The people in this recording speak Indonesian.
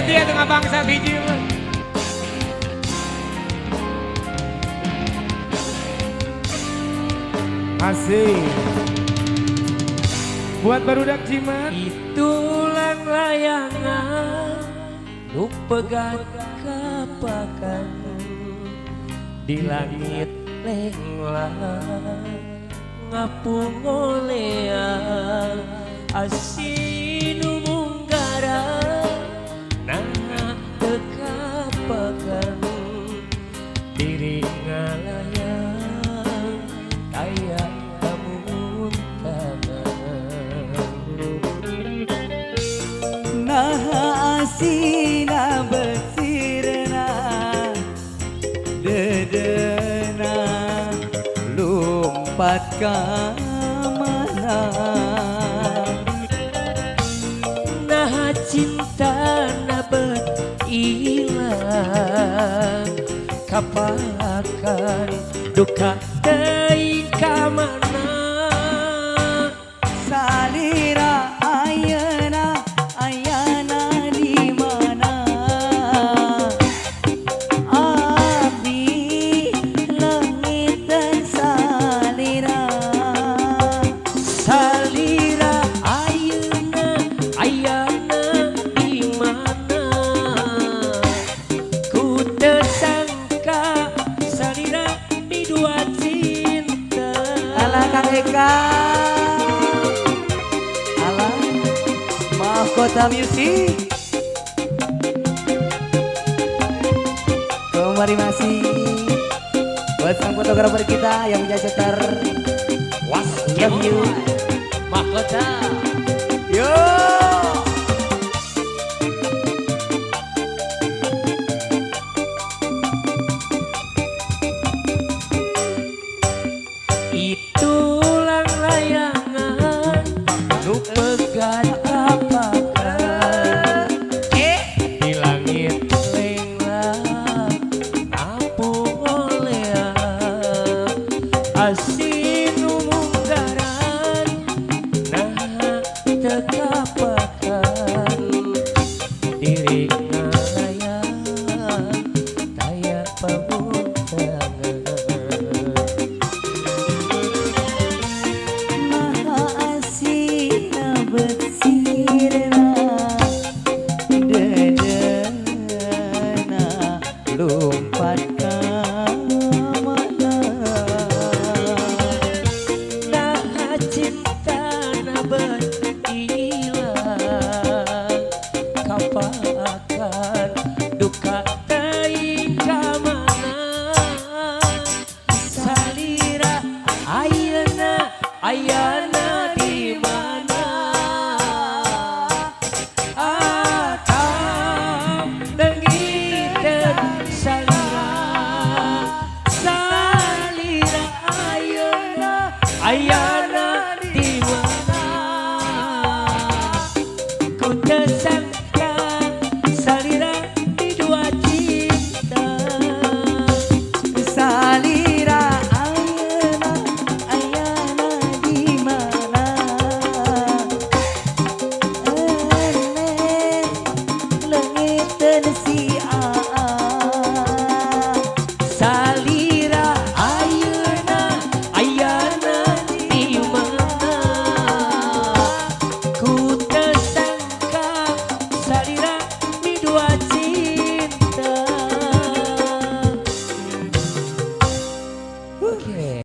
setia tengah bangsa biji. Asik. Buat barudak Cimat. Itulah layangan nu pegat kapakan di langit lenglang ngapung olean asin munggara nah tekapakan diri ngalayang kaya kamu tangan nah asina besirna dedena lumpat ka mana nah cinta nabet ilang kapakan duka teuing ka mana salira ayeuna ayana di mana abdi langit dan salira salira ayeuna ayana di mana ku teu sangka salira di dua cinta ala Kang Eka ala Mahkota Music kembali masih buat sang fotografer kita yang menjadi setar was love you mahkota yo. itulah layangan nu pegat kapakan di langit lenglang ngapung olean asin munggaran nah tekapakan diri ngalayang kaya pabuntangan Maha asina besirna dedena lumpat ka mana nah cinta nabet ilang kapakan duka teuing ka mana salira ayeuna ayana di mana atau leungiteun salira salira ayeuna ayana di mana ku teu sangka salira di dua cinta salira ayeuna ayana di mana leungit teu